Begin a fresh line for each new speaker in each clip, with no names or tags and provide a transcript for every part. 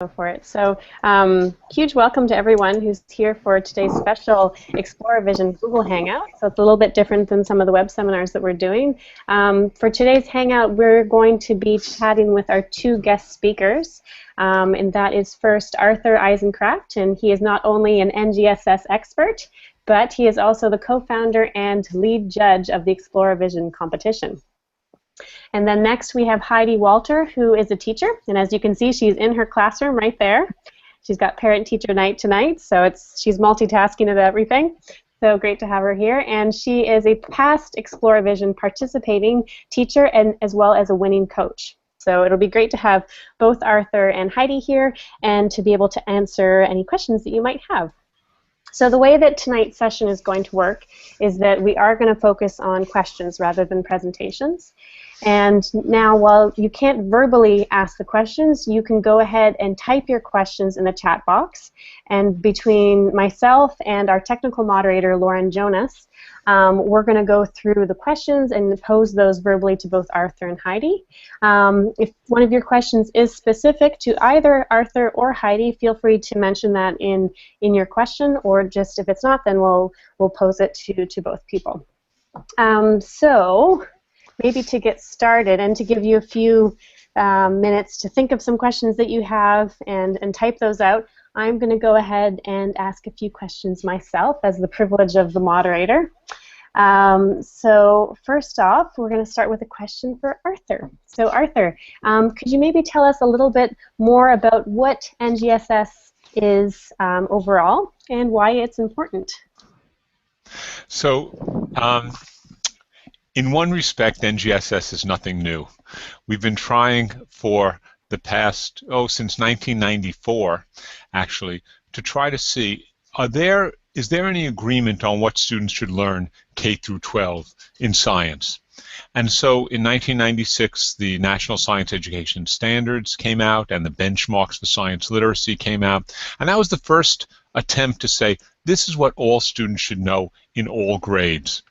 Go for it. So, huge welcome to everyone who's here for today's special ExploraVision Google Hangout. So it's a little bit different than some of the web seminars that we're doing. For today's Hangout, we're going to be chatting with our two guest speakers. And that is first Arthur Eisenkraft, and he is not only an NGSS expert, but he is also the co-founder and lead judge of the ExploraVision competition. And then next we have Heidi Walter, who is a teacher, and as you can see, she's in her classroom right there. She's got parent-teacher night tonight, so she's multitasking at everything. So great to have her here. And she is a past ExploraVision participating teacher and as well as a winning coach. So it'll be great to have both Arthur and Heidi here and to be able to answer any questions that you might have. So the way that tonight's session is going to work is that we are going to focus on questions rather than presentations. And now, while you can't verbally ask the questions, you can go ahead and type your questions in the chat box. And between myself and our technical moderator, Lauren Jonas, we're going to go through the questions and pose those verbally to both Arthur and Heidi. If one of your questions is specific to either Arthur or Heidi, feel free to mention that in your question, or just if it's not, then we'll pose it to both people. So maybe to get started and to give you a few minutes to think of some questions that you have and type those out, I'm going to go ahead and ask a few questions myself as the privilege of the moderator. So first off, we're going to start with a question for Arthur. So Arthur, could you maybe tell us a little bit more about what NGSS is overall and why it's important?
So in one respect, NGSS is nothing new. We've been trying for the past, since 1994, actually, to try to see, is there any agreement on what students should learn K through 12 in science? And so in 1996, the National Science Education Standards came out and the benchmarks for science literacy came out. And that was the first attempt to say, this is what all students should know in all grades.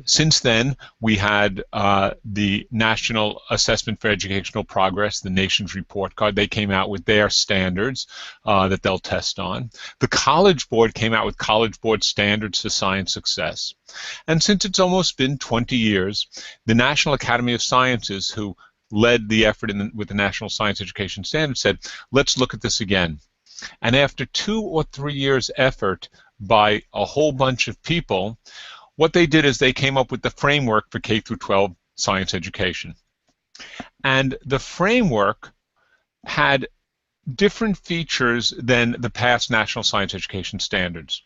Since then, we had the National Assessment for Educational Progress, the nation's report card. They came out with their standards that they'll test on. The College Board came out with College Board standards for science success. And since it's almost been 20 years, the National Academy of Sciences, who led the effort with the National Science Education Standards, said, let's look at this again. And after 2 or 3 years' effort by a whole bunch of people, what they did is they came up with the framework for K through 12 science education. And the framework had different features than the past National Science Education Standards.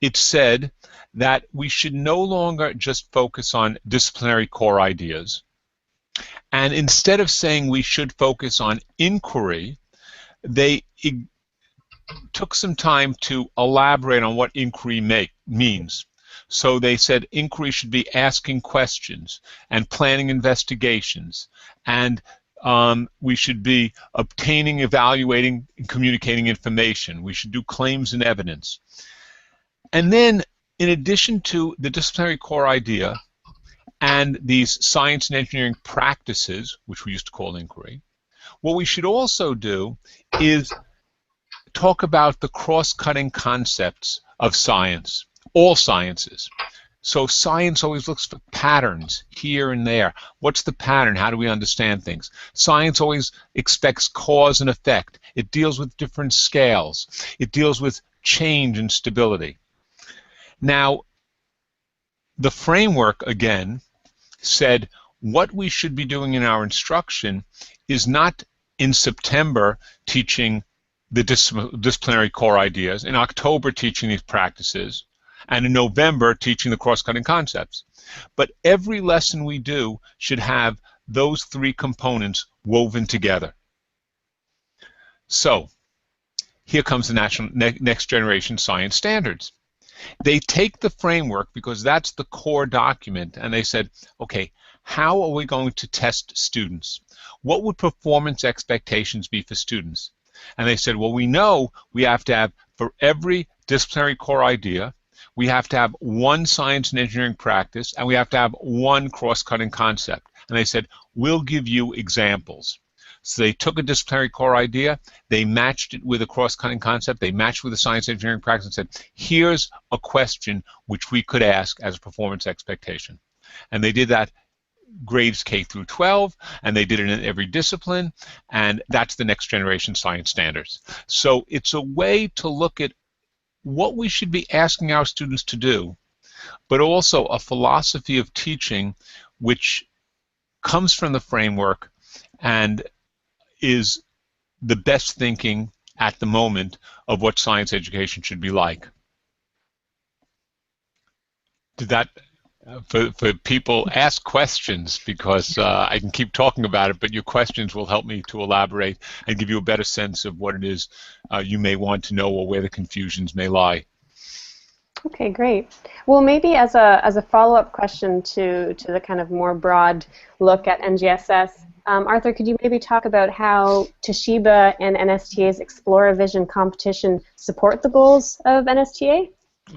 It said that we should no longer just focus on disciplinary core ideas. And instead of saying we should focus on inquiry, they took some time to elaborate on what inquiry means. So they said inquiry should be asking questions and planning investigations, and we should be obtaining, evaluating, and communicating information. We should do claims and evidence. And then, in addition to the disciplinary core idea and these science and engineering practices, which we used to call inquiry, what we should also do is talk about the cross-cutting concepts of science. All sciences. So science always looks for patterns here and there. What's the pattern? How do we understand things? Science always expects cause and effect. It deals with different scales. It deals with change and stability. Now, the framework, again, said what we should be doing in our instruction is not in September teaching the disciplinary core ideas, in October teaching these practices, and in November teaching the cross-cutting concepts. But every lesson we do should have those 3 components woven together. So here comes the Next Generation Science Standards. They take the framework, because that's the core document, and they said, okay, how are we going to test students? What would performance expectations be for students? And they said, well, we know we have to have, for every disciplinary core idea, we have to have 1 science and engineering practice, and we have to have 1 cross-cutting concept. And they said, we'll give you examples. So they took a disciplinary core idea, they matched it with a cross-cutting concept, they matched with a science engineering practice and said, here's a question which we could ask as a performance expectation. And they did that grades K through 12, and they did it in every discipline, and that's the next generation science standards. So it's a way to look at what we should be asking our students to do, but also a philosophy of teaching which comes from the framework and is the best thinking at the moment of what science education should be like. Did that, for people, ask questions, because I can keep talking about it, but your questions will help me to elaborate and give you a better sense of what it is you may want to know or where the confusions may lie.
Okay, great. Well, maybe as a follow-up question to the kind of more broad look at NGSS, Arthur, could you maybe talk about how Toshiba and NSTA's ExploraVision competition support the goals of NSTA?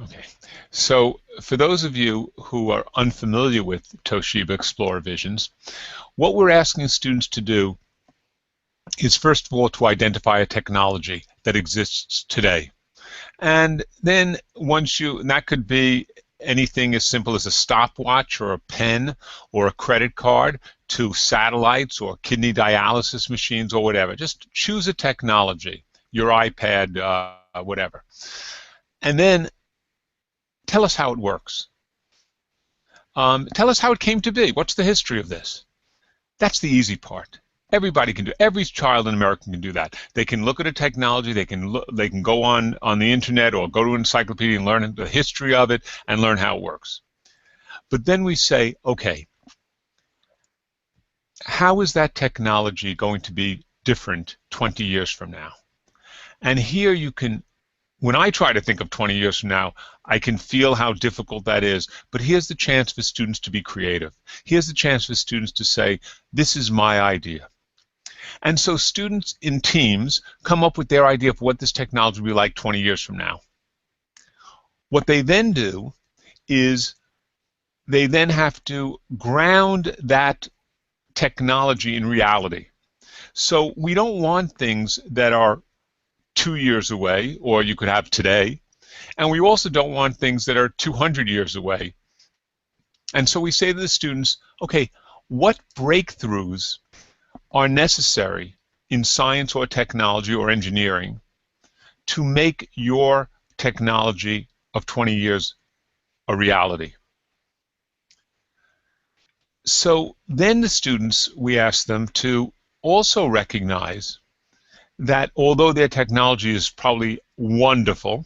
Okay. So for those of you who are unfamiliar with Toshiba ExploraVisions, what we're asking students to do is, first of all, to identify a technology that exists today. And then and that could be anything as simple as a stopwatch or a pen or a credit card, to satellites or kidney dialysis machines or whatever. Just choose a technology, your iPad, whatever. And then tell us how it works. Tell us how it came to be. What's the history of this? That's the easy part. Everybody can do it. Every child in America can do that. They can look at a technology, they can go on the internet or go to an encyclopedia and learn the history of it and learn how it works. But then we say, okay, how is that technology going to be different 20 years from now? And here you can, when I try to think of 20 years from now, I can feel how difficult that is. But here's the chance for students to be creative. Here's the chance for students to say, this is my idea. And so students in teams come up with their idea of what this technology will be like 20 years from now. What they then do is they then have to ground that technology in reality. So we don't want things that are 2 years away, or you could have today, and we also don't want things that are 200 years away. And so we say to the students, okay, what breakthroughs are necessary in science or technology or engineering to make your technology of 20 years a reality? So then the students, we ask them to also recognize that although their technology is probably wonderful,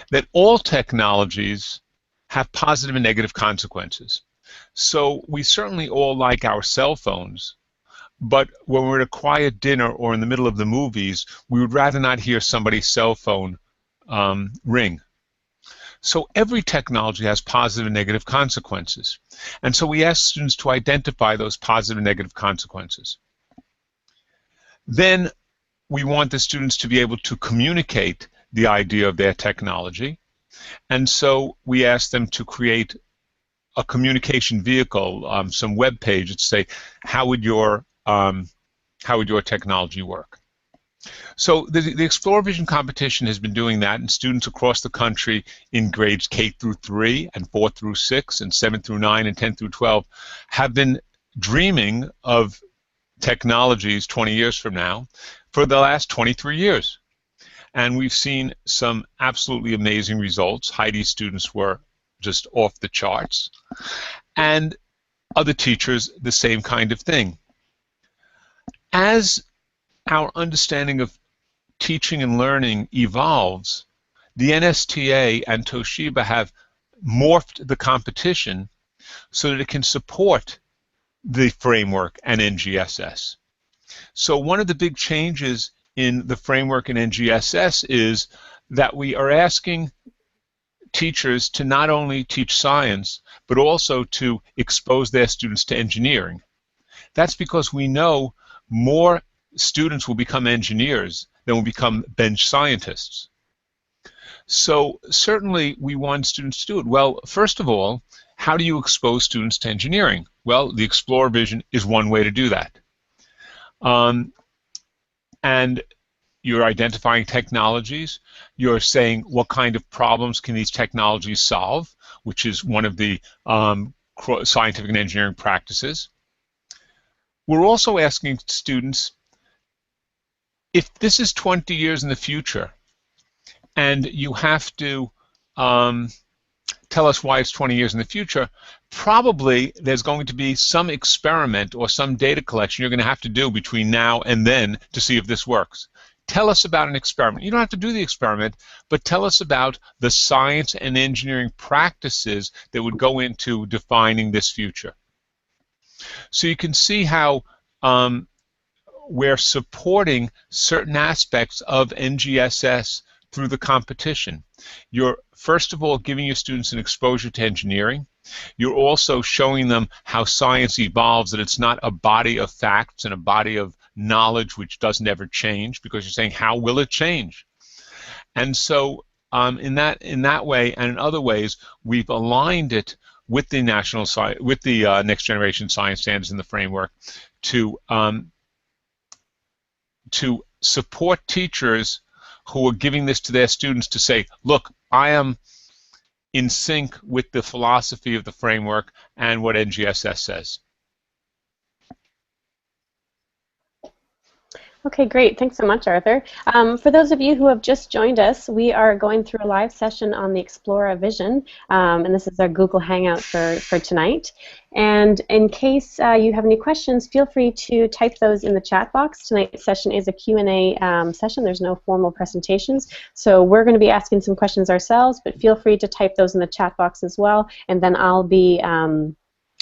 that all technologies have positive and negative consequences. So we certainly all like our cell phones, but when we're at a quiet dinner or in the middle of the movies, we would rather not hear somebody's cell phone ring. So every technology has positive and negative consequences. And so we ask students to identify those positive and negative consequences. Then we want the students to be able to communicate the idea of their technology. And so we ask them to create a communication vehicle, some web page that say, how would your technology work? So the ExploraVision competition has been doing that, and students across the country in grades K through 3 and 4 through 6 and 7 through 9 and 10 through 12 have been dreaming of technologies 20 years from now for the last 23 years. And we've seen some absolutely amazing results. Heidi's students were just off the charts. And other teachers, the same kind of thing. As our understanding of teaching and learning evolves, the NSTA and Toshiba have morphed the competition so that it can support the framework and NGSS. So one of the big changes in the framework in NGSS is that we are asking teachers to not only teach science, but also to expose their students to engineering. That's because we know more students will become engineers than will become bench scientists. So certainly we want students to do it. Well, first of all, how do you expose students to engineering? Well, the ExploraVision is one way to do that. and you're identifying technologies. You're saying what kind of problems can these technologies solve, which is one of the scientific and engineering practices. We're also asking students, if this is 20 years in the future and you have to tell us why it's 20 years in the future, probably there's going to be some experiment or some data collection you're going to have to do between now and then to see if this works. Tell us about an experiment. You don't have to do the experiment, but tell us about the science and engineering practices that would go into defining this future. So you can see how we're supporting certain aspects of NGSS through the competition. You're, first of all, giving your students an exposure to engineering. You're also showing them how science evolves, that it's not a body of facts and a body of knowledge which doesn't ever change, because you're saying, how will it change? And so in that way and in other ways, we've aligned it with the next generation science standards in the framework to support teachers who are giving this to their students to say, look, I am in sync with the philosophy of the framework and what NGSS says.
Okay, great. Thanks so much, Arthur. For those of you who have just joined us, we are going through a live session on the ExploraVision, and this is our Google Hangout for tonight. And in case you have any questions, feel free to type those in the chat box. Tonight's session is a Q&A session. There's no formal presentations, so we're going to be asking some questions ourselves, but feel free to type those in the chat box as well, and then I'll be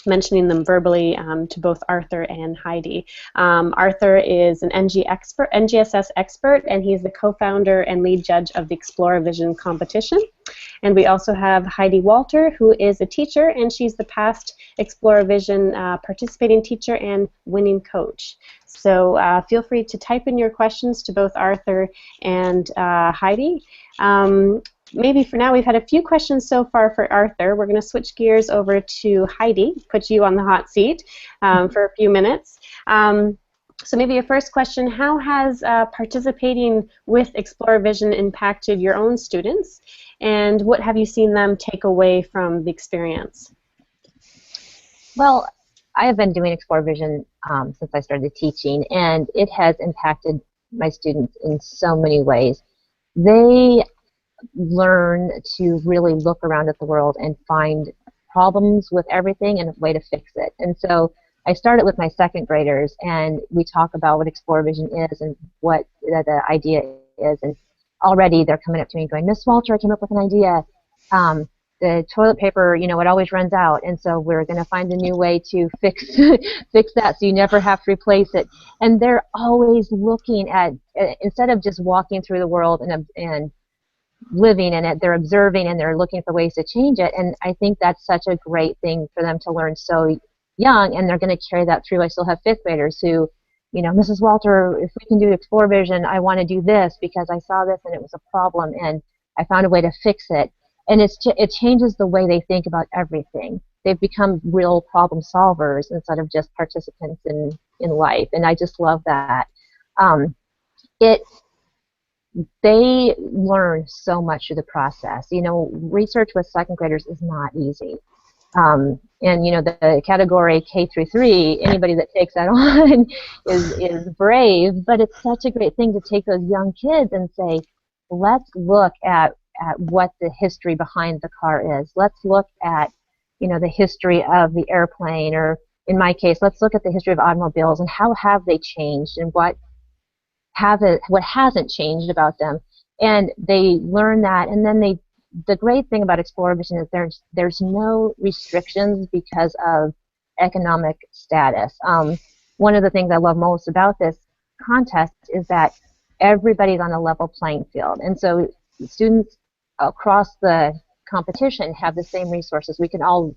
mentioning them verbally to both Arthur and Heidi. Arthur is an NGSS expert, and he's the co-founder and lead judge of the ExploraVision competition. And we also have Heidi Walter, who is a teacher, and she's the past ExploraVision participating teacher and winning coach. So feel free to type in your questions to both Arthur and Heidi. Maybe for now, we've had a few questions so far for Arthur. We're going to switch gears over to Heidi, put you on the hot seat for a few minutes. So maybe your first question, how has participating with ExploraVision impacted your own students, and what have you seen them take away from the experience?
Well, I have been doing ExploraVision since I started teaching, and it has impacted my students in so many ways. They learn to really look around at the world and find problems with everything and a way to fix it. And so I started with my second graders, and we talk about what ExploraVision is and what the idea is. And already they're coming up to me going, Miss Walter, I came up with an idea. The toilet paper, you know, it always runs out, and so we're going to find a new way to fix that so you never have to replace it. And they're always looking at, instead of just walking through the world and living in it, they're observing and they're looking for ways to change it. And I think that's such a great thing for them to learn so young, and they're going to carry that through. I still have fifth graders who, you know, Mrs. Walter, if we can do ExploraVision, I want to do this because I saw this and it was a problem and I found a way to fix it. And it changes the way they think about everything. They've become real problem solvers instead of just participants in life, and I just love that. They learn so much through the process. You know, research with second graders is not easy. And you know, the category K through 3, anybody that takes that on is brave, but it's such a great thing to take those young kids and say, let's look at what the history behind the car is. Let's look at, you know, the history of the airplane, or in my case, let's look at the history of automobiles and how have they changed and what hasn't changed about them. And they learn that, and then the great thing about ExploraVision is there's no restrictions because of economic status. One of the things I love most about this contest is that everybody's on a level playing field, and so students across the competition have the same resources. We can all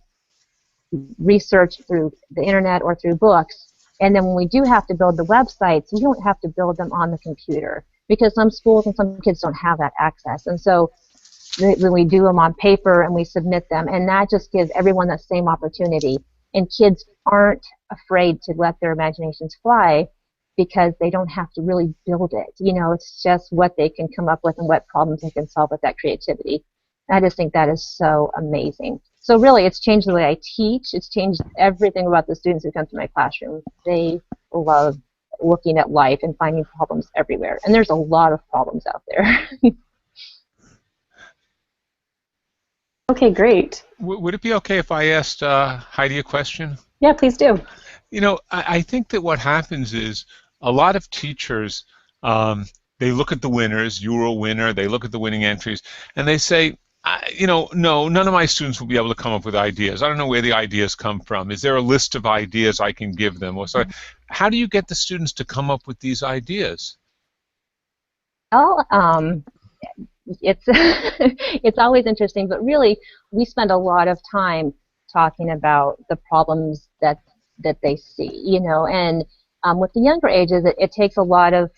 research through the internet or through books, and then when we do have to build the websites, we don't have to build them on the computer, because some schools and some kids don't have that access. And so when we do them on paper and we submit them, and that just gives everyone the same opportunity, and kids aren't afraid to let their imaginations fly because they don't have to really build it. You know, it's just what they can come up with and what problems they can solve with that creativity. I just think that is so amazing. So really, it's changed the way I teach. It's changed everything about the students who come to my classroom. They love looking at life and finding problems everywhere. And there's a lot of problems out there.
Okay, great.
Would it be okay if I asked Heidi a question?
Yeah, please do.
You know, I think that what happens is a lot of teachers, they look at the winners, you're a winner, they look at the winning entries, and they say, you know, no, none of my students will be able to come up with ideas. I don't know where the ideas come from. Is there a list of ideas I can give them? Or so, how do you get the students to come up with these ideas?
Well, it's it's always interesting, but really we spend a lot of time talking about the problems that they see, you know, and with the younger ages, it takes a lot of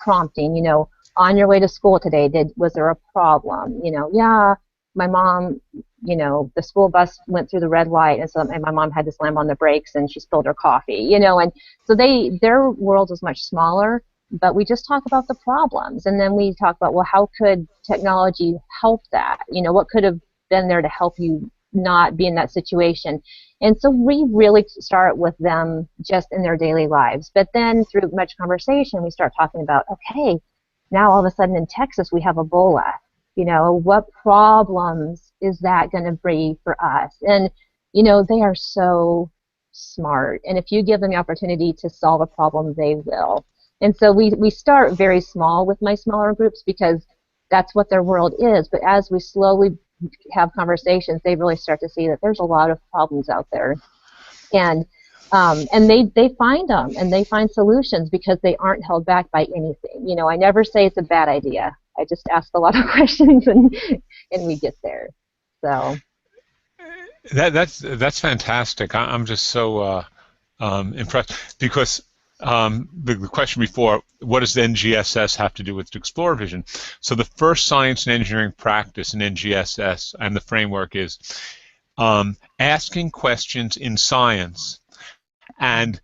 prompting, you know. On your way to school today, was there a problem? You know, yeah, my mom, you know, the school bus went through the red light, and my mom had to slam on the brakes, and she spilled her coffee, you know, and so their world was much smaller, but we just talk about the problems, and then we talk about, well, how could technology help that? You know, what could have been there to help you not be in that situation? And so we really start with them just in their daily lives, but then through much conversation, we start talking about, okay, now all of a sudden in Texas we have Ebola. You know, what problems is that going to bring for us? And, you know, they are so smart. And if you give them the opportunity to solve a problem, they will. And so we start very small with my smaller groups because that's what their world is. But as we slowly have conversations, they really start to see that there's a lot of problems out there. And they find them, and they find solutions because they aren't held back by anything. You know, I never say it's a bad idea. I just ask a lot of questions, and we get there. So
that's fantastic. I'm just so impressed because the question before, what does the NGSS have to do with ExploraVision? So the first science and engineering practice in NGSS and the framework is asking questions in science and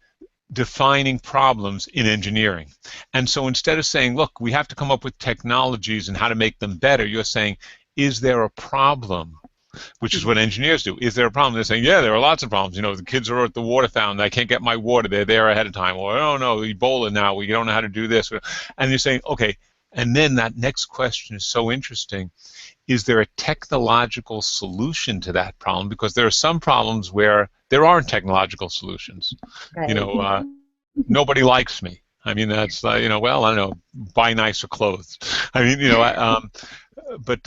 defining problems in engineering. And so instead of saying, look, we have to come up with technologies and how to make them better, you're saying, is there a problem? Which is what engineers do. Is there a problem? They're saying, yeah, there are lots of problems. You know, the kids are at the water fountain. I can't get my water. They're there ahead of time. Or, oh, no, Ebola now. We don't know how to do this. And you're saying, okay. And then that next question is so interesting. Is there a technological solution to that problem? Because there are some problems where there aren't technological solutions. Right. You know, nobody likes me. I mean, that's, you know, well, I don't know, buy nicer clothes. I mean, you know, but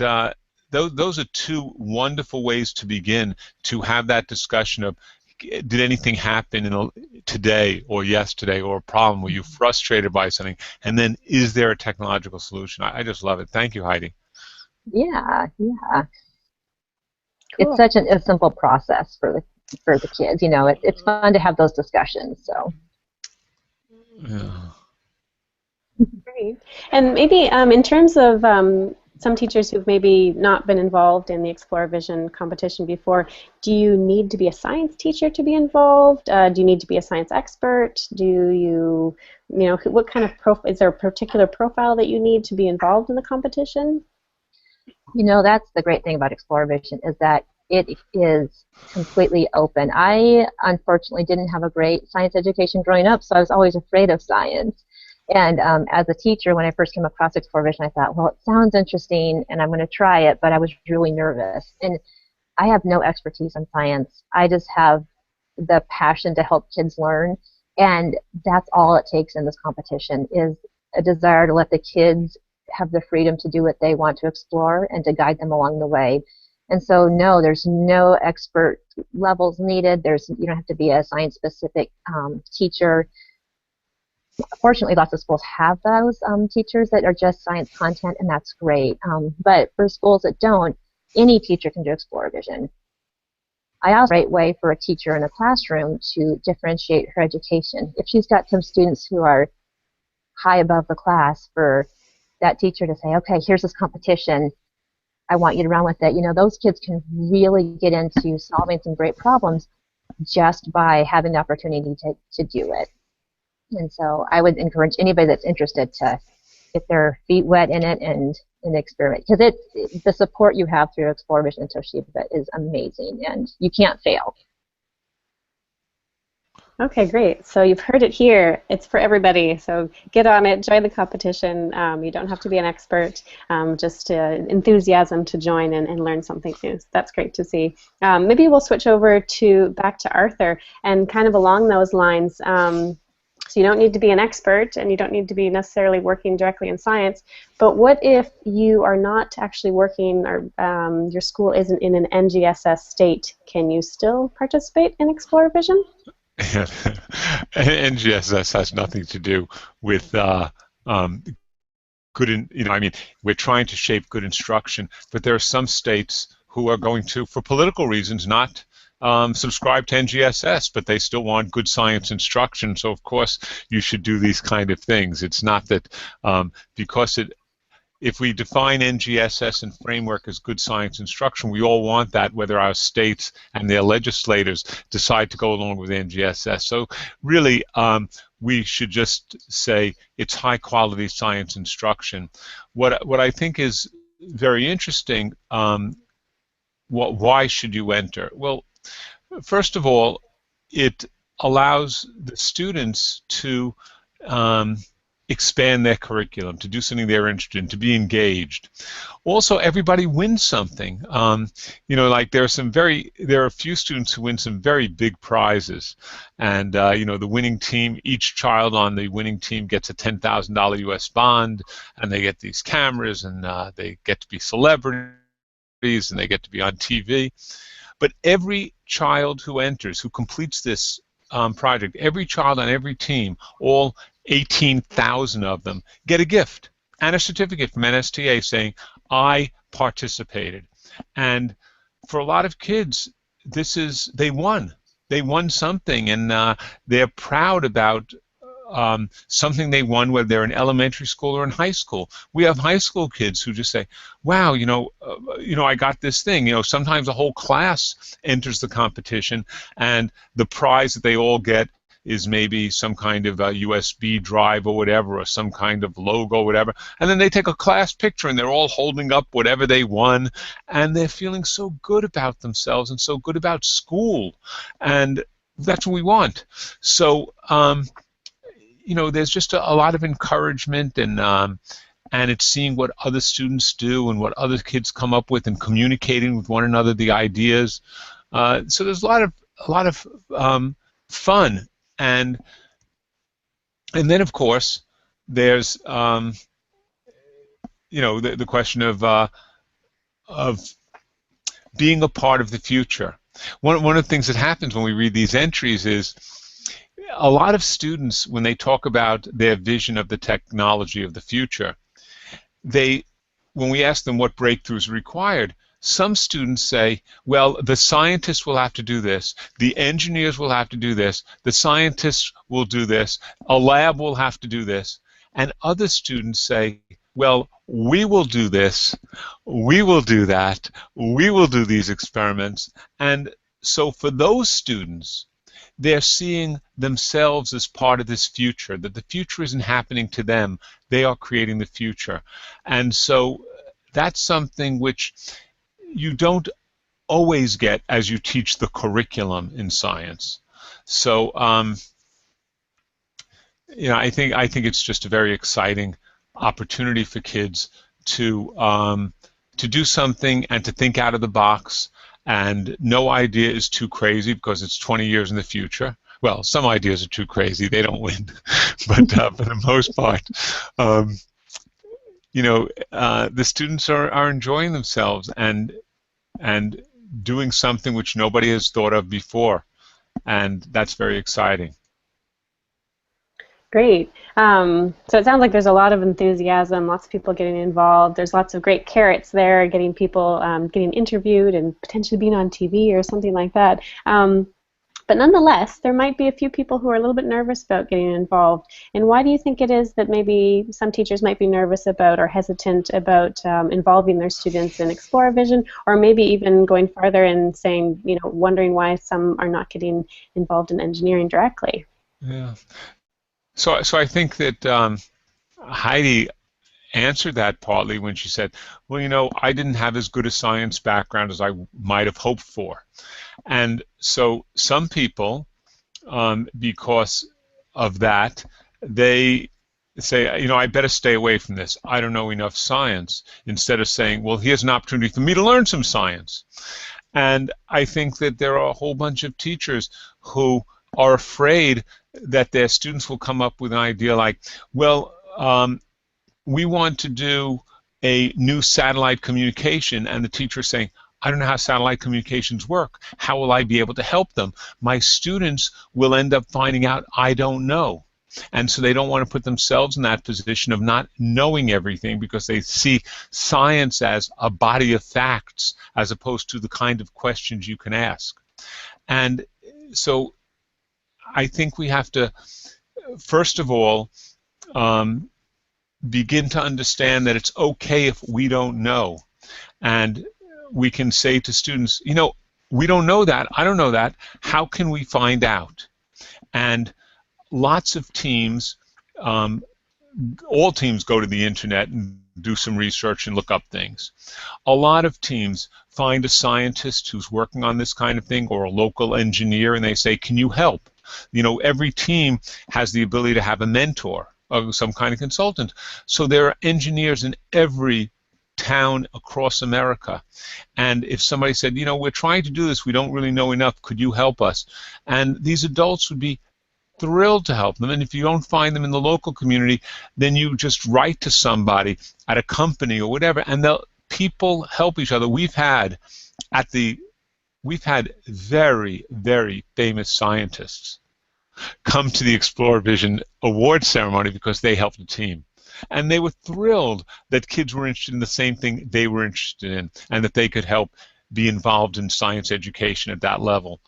those are two wonderful ways to begin to have that discussion of, did anything happen today or yesterday, or a problem? Were you frustrated by something? And then, is there a technological solution? I just love it. Thank you, Heidi.
Yeah, yeah. Cool. It's such a simple process for the kids. You know, it's fun to have those discussions. So.
Yeah.
Great. And maybe in terms of some teachers who've maybe not been involved in the ExploraVision competition before, do you need to be a science teacher to be involved? Do you need to be a science expert? Do you know, what kind of is there a particular profile that you need to be involved in the competition?
You know, that's the great thing about ExploraVision, is that it is completely open. I unfortunately didn't have a great science education growing up, so I was always afraid of science. And as a teacher, when I first came across ExploraVision, I thought, well, it sounds interesting, and I'm going to try it, but I was really nervous. And I have no expertise in science. I just have the passion to help kids learn, and that's all it takes in this competition, is a desire to let the kids have the freedom to do what they want to explore and to guide them along the way. And so, no, there's no expert levels needed. You don't have to be a science-specific teacher. Fortunately, lots of schools have those teachers that are just science content, and that's great. But for schools that don't, any teacher can do ExploraVision. I also a great way for a teacher in a classroom to differentiate her education. If she's got some students who are high above the class, for that teacher to say, okay, here's this competition, I want you to run with it. You know, those kids can really get into solving some great problems just by having the opportunity to do it. And so I would encourage anybody that's interested to get their feet wet in it and experiment, because the support you have through ExploraVision and Toshiba is amazing, and you can't fail.
Okay, great. So you've heard it here. It's for everybody. So get on it, join the competition. You don't have to be an expert, just enthusiasm to join and learn something new. So that's great to see. Maybe we'll switch over back to Arthur, and kind of along those lines. So you don't need to be an expert, and you don't need to be necessarily working directly in science, but what if you are not actually working, or your school isn't in an NGSS state? Can you still participate in ExploraVision?
NGSS has nothing to do with good, I mean, we're trying to shape good instruction, but there are some states who are going to, for political reasons, not subscribe to NGSS, but they still want good science instruction. So of course you should do these kind of things. It's not that because if we define NGSS and framework as good science instruction, we all want that, whether our states and their legislators decide to go along with NGSS. So really, we should just say it's high-quality science instruction. What I think is very interesting, why should you enter? Well, first of all, it allows the students to expand their curriculum, to do something they're interested in, to be engaged. Also, everybody wins something. Like there are a few students who win some very big prizes, and the winning team, each child on the winning team gets a $10,000 U.S. bond, and they get these cameras, and they get to be celebrities, and they get to be on TV. But every child who enters, who completes this project, every child on every team, all 18,000 of them, get a gift and a certificate from NSTA saying, I participated. And for a lot of kids, they won. They won something, and they're proud about something they won, whether they're in elementary school or in high school. We have high school kids who just say, wow, I got this thing. Sometimes a whole class enters the competition, and the prize that they all get is maybe some kind of a USB drive or whatever, or some kind of logo or whatever, and then they take a class picture and they're all holding up whatever they won, and they're feeling so good about themselves and so good about school, and that's what we want. So there's just a lot of encouragement, and it's seeing what other students do and what other kids come up with, and communicating with one another the ideas. So there's a lot of fun, and then of course there's the question of being a part of the future. One of the things that happens when we read these entries is a lot of students, when they talk about their vision of the technology of the future, when we ask them what breakthroughs are required, some students say, well, the scientists will have to do this, the engineers will have to do this, the scientists will do this, a lab will have to do this, and other students say, well, we will do this, we will do that, we will do these experiments. And so for those students, they're seeing themselves as part of this future, that the future isn't happening to them, they are creating the future. And so that's something which you don't always get as you teach the curriculum in science. So I think it's just a very exciting opportunity for kids to do something and to think out of the box. And no idea is too crazy because it's 20 years in the future. Well, some ideas are too crazy; they don't win. But for the most part, the students are enjoying themselves and doing something which nobody has thought of before, and that's very exciting.
Great. So it sounds like there's a lot of enthusiasm, lots of people getting involved. There's lots of great carrots there, getting people getting interviewed and potentially being on TV or something like that. But nonetheless, there might be a few people who are a little bit nervous about getting involved. And why do you think it is that maybe some teachers might be nervous about or hesitant about involving their students in ExploraVision, or maybe even going farther and saying, wondering why some are not getting involved in engineering directly?
Yeah. So I think that Heidi answered that partly when she said, well, you know, I didn't have as good a science background as I might have hoped for. And so some people, because of that, they say, you know, I better stay away from this. I don't know enough science, instead of saying, well, here's an opportunity for me to learn some science. And I think that there are a whole bunch of teachers who are afraid that their students will come up with an idea like, well, we want to do a new satellite communication, and the teacher is saying, I don't know how satellite communications work. How will I be able to help them? My students will end up finding out I don't know. And so they don't want to put themselves in that position of not knowing everything, because they see science as a body of facts as opposed to the kind of questions you can ask. And so I think we have to, first of all, begin to understand that it's okay if we don't know. And we can say to students, you know, we don't know that, I don't know that, how can we find out? And lots of teams, all teams go to the internet and do some research and look up things. A lot of teams find a scientist who's working on this kind of thing, or a local engineer, and they say, can you help? You know, every team has the ability to have a mentor or some kind of consultant. So there are engineers in every town across America. And if somebody said, you know, we're trying to do this, we don't really know enough, could you help us? And these adults would be thrilled to help them. And if you don't find them in the local community, then you just write to somebody at a company or whatever, and people help each other. We've had very, very famous scientists come to the ExploraVision award ceremony because they helped the team. And they were thrilled that kids were interested in the same thing they were interested in, and that they could help be involved in science education at that level.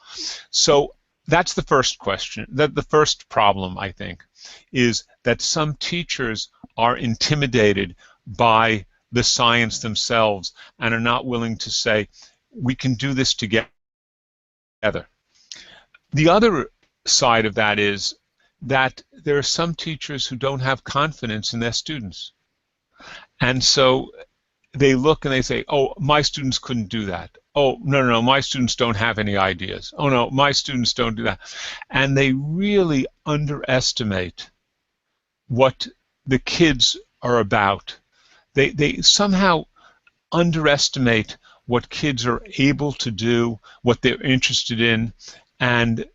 So that's the first question. The first problem, I think, is that some teachers are intimidated by the science themselves and are not willing to say, we can do this together. The other side of that is that there are some teachers who don't have confidence in their students. And so they look and they say, oh, my students couldn't do that. Oh, no, my students don't have any ideas. Oh, no, my students don't do that. And they really underestimate what the kids are about. They somehow underestimate what kids are able to do, what they're interested in, and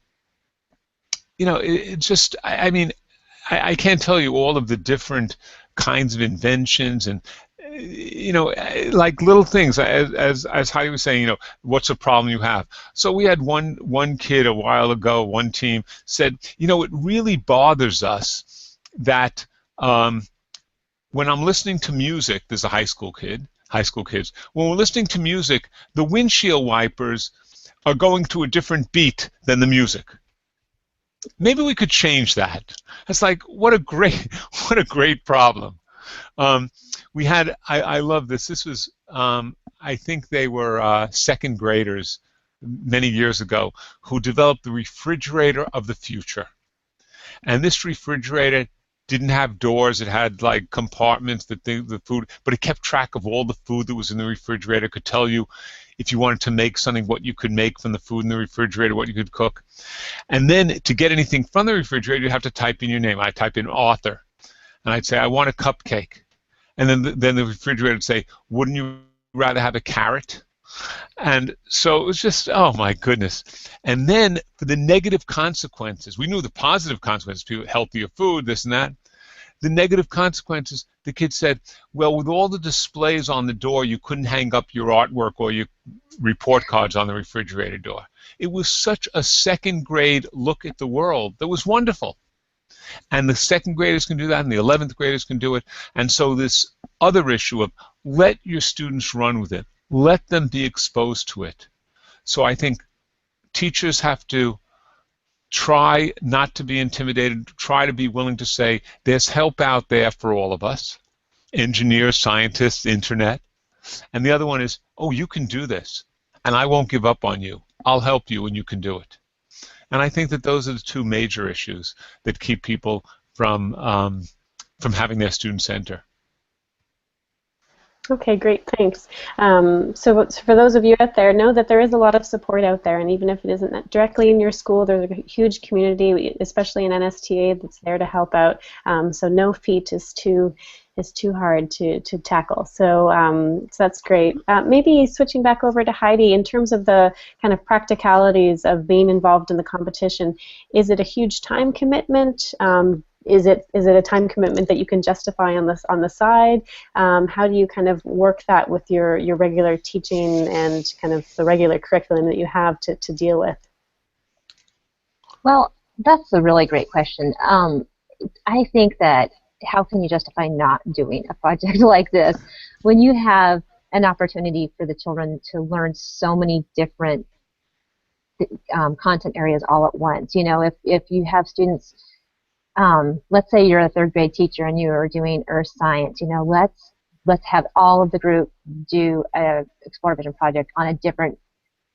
you know, it just, I mean, I can't tell you all of the different kinds of inventions and, you know, like little things, as Heidi was saying, you know, what's a problem you have? So we had one kid a while ago, one team said, you know, it really bothers us that when I'm listening to music, there's a high school kids, when we're listening to music, the windshield wipers are going to a different beat than the music. Maybe we could change that. It's like, what a great problem. We had, I love this. This was, I think they were second graders many years ago who developed the refrigerator of the future. And this refrigerator didn't have doors. It had like compartments that the food, but it kept track of all the food that was in the refrigerator. It could tell you if you wanted to make something, what you could make from the food in the refrigerator, what you could cook. And then to get anything from the refrigerator, you have to type in your name. I type in author, and I'd say, I want a cupcake. And then the refrigerator would say, wouldn't you rather have a carrot? And so it was just, oh my goodness. And then for the negative consequences, we knew the positive consequences, people, healthier food, this and that. The negative consequences, the kid said, well, with all the displays on the door, you couldn't hang up your artwork or your report cards on the refrigerator door. It was such a second grade look at the world that was wonderful. And the second graders can do that, and the 11th graders can do it. And so this other issue of let your students run with it. Let them be exposed to it. So I think teachers have to try not to be intimidated, try to be willing to say there's help out there for all of us, engineers, scientists, internet. And the other one is, oh, you can do this, and I won't give up on you. I'll help you and you can do it. And I think that those are the two major issues that keep people from having their students enter.
Okay, great, thanks. So for those of you out there, know that there is a lot of support out there, and even if it isn't directly in your school, there's a huge community, especially in NSTA, that's there to help out. So no feat is too hard to tackle. So, so that's great. Maybe switching back over to Heidi, in terms of the kind of practicalities of being involved in the competition, is it a huge time commitment? Is it a time commitment that you can justify on the side? How do you kind of work that with your regular teaching and kind of the regular curriculum that you have to deal with?
Well, that's a really great question. I think that how can you justify not doing a project like this when you have an opportunity for the children to learn so many different content areas all at once? You know, if you have students, let's say you're a third grade teacher and you are doing earth science, you know, let's have all of the group do a ExploraVision project on a different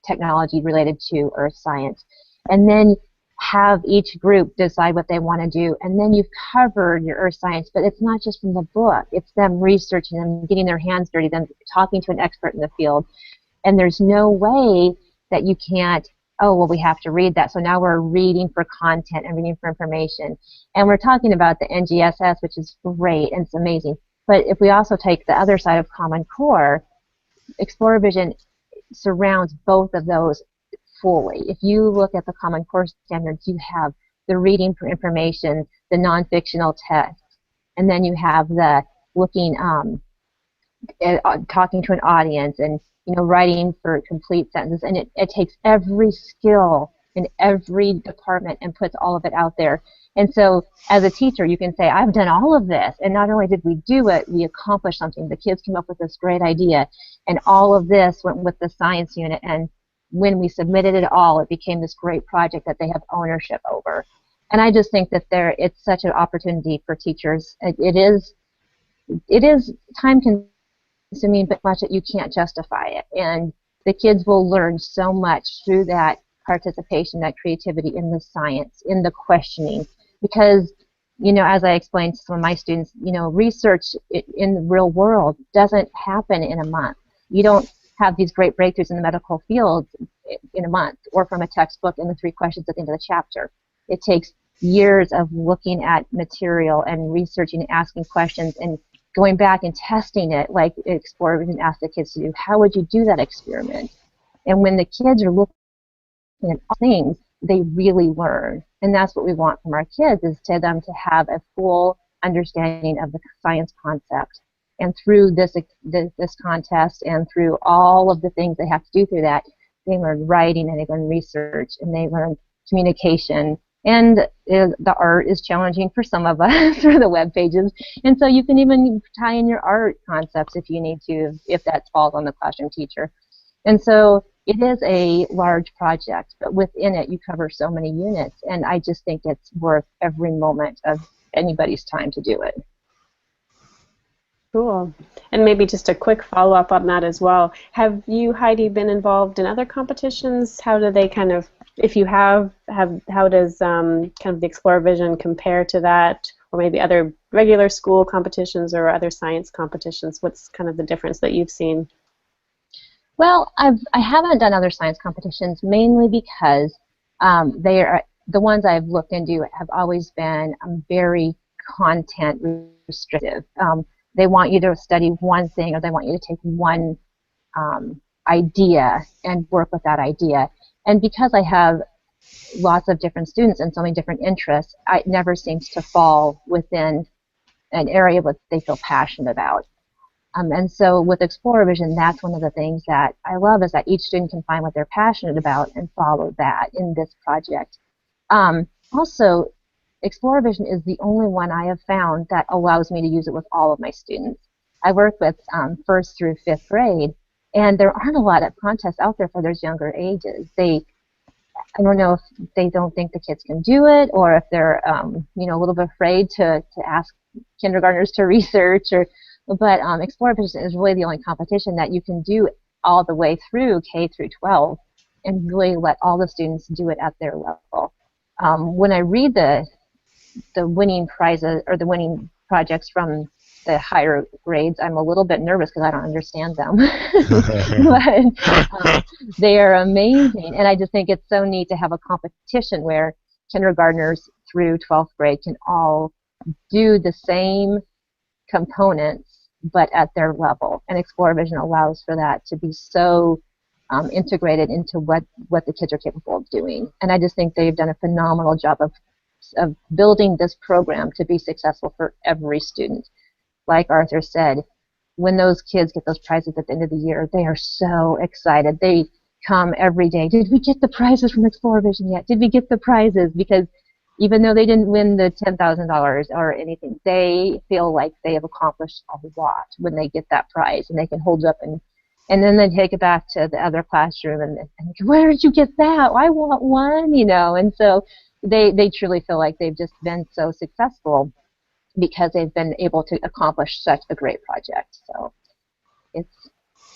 technology related to earth science, and then have each group decide what they want to do, and then you've covered your earth science. But it's not just from the book, it's them researching, them getting their hands dirty, them talking to an expert in the field, and there's no way that you can't, oh, well, we have to read that, so now we're reading for content and reading for information. And we're talking about the NGSS, which is great and it's amazing, but if we also take the other side of Common Core, ExploraVision surrounds both of those fully. If you look at the Common Core standards, you have the reading for information, the non-fictional text, and then you have the looking, talking to an audience, and writing for complete sentences. And it takes every skill in every department and puts all of it out there. And so as a teacher, you can say, I've done all of this, and not only did we do it, we accomplished something. The kids came up with this great idea, and all of this went with the science unit, and when we submitted it all, it became this great project that they have ownership over. And I just think that it's such an opportunity for teachers. It is time consuming, but much that you can't justify it. And the kids will learn so much through that participation, that creativity in the science, in the questioning. Because, as I explained to some of my students, research in the real world doesn't happen in a month. You don't have these great breakthroughs in the medical field in a month, or from a textbook and the 3 questions at the end of the chapter. It takes years of looking at material and researching and asking questions and going back and testing it, like ExploraVision asked the kids to do. How would you do that experiment? And when the kids are looking at things, they really learn. And that's what we want from our kids, is to them to have a full understanding of the science concept. And through this contest and through all of the things they have to do through that, they learn writing, and they learn research, and they learn communication. And the art is challenging for some of us through the web pages. And so you can even tie in your art concepts if you need to, if that falls on the classroom teacher. And so it is a large project, but within it you cover so many units. And I just think it's worth every moment of anybody's time to do it.
Cool. And maybe just a quick follow-up on that as well. Have you, Heidi, been involved in other competitions? How do they kind of, if you have how does kind of the ExploraVision compare to that, or maybe other regular school competitions or other science competitions? What's kind of the difference that you've seen?
Well, I haven't done other science competitions, mainly because they are the ones I've looked into have always been very content restrictive. They want you to study one thing, or they want you to take one idea and work with that idea. And because I have lots of different students and so many different interests, it never seems to fall within an area that they feel passionate about. And so with ExploraVision, that's one of the things that I love, is that each student can find what they're passionate about and follow that in this project. Also, ExploraVision is the only one I have found that allows me to use it with all of my students. I work with 1st through 5th grade, and there aren't a lot of contests out there for those younger ages. I don't know if they don't think the kids can do it, or if they're a little bit afraid to ask kindergartners to research. But ExploraVision is really the only competition that you can do all the way through K through 12 and really let all the students do it at their level. When I read the the winning prizes or the winning projects from the higher grades, I'm a little bit nervous because I don't understand them. But they are amazing. And I just think it's so neat to have a competition where kindergartners through 12th grade can all do the same components, but at their level. And ExploraVision allows for that to be so integrated into what the kids are capable of doing. And I just think they've done a phenomenal job of building this program to be successful for every student. Like Arthur said, when those kids get those prizes at the end of the year, they are so excited. They come every day. Did we get the prizes from ExploraVision yet? Did we get the prizes? Because even though they didn't win the $10,000 or anything, they feel like they have accomplished a lot when they get that prize, and they can hold it up and then they take it back to the other classroom and where did you get that? I want one, you know. And so they truly feel like they've just been so successful because they've been able to accomplish such a great project. So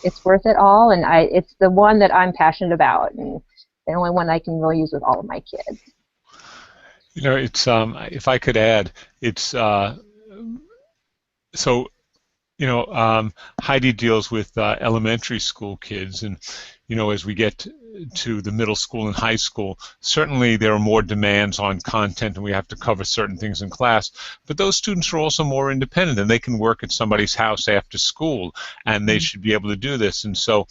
it's worth it all, and it's the one that I'm passionate about, and the only one I can really use with all of my kids.
You know, it's if I could add, it's so you know, Heidi deals with elementary school kids, and you know, as we get to the middle school and high school, certainly there are more demands on content, and we have to cover certain things in class. But those students are also more independent, and they can work at somebody's house after school, and they should be able to do this. And so,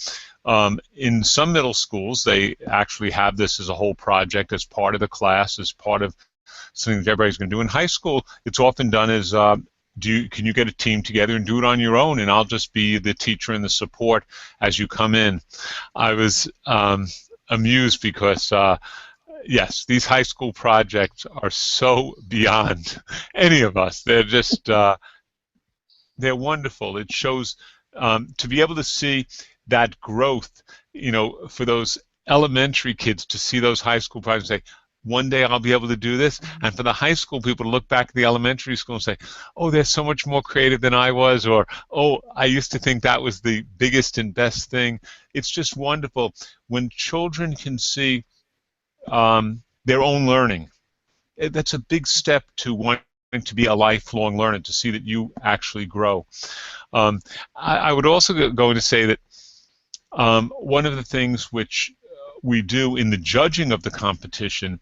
in some middle schools, they actually have this as a whole project, as part of the class, as part of something that everybody's going to do. In high school, it's often done as can you get a team together and do it on your own, and I'll just be the teacher and the support as you come in. I was amused because, yes, these high school projects are so beyond any of us. They're just, they're wonderful. It shows, to be able to see that growth, you know, for those elementary kids to see those high school projects and say, one day I'll be able to do this, and for the high school people to look back at the elementary school and say, oh, they're so much more creative than I was, or, oh, I used to think that was the biggest and best thing. It's just wonderful when children can see their own learning. That's a big step to wanting to be a lifelong learner, to see that you actually grow. I would also go to say that one of the things which we do in the judging of the competition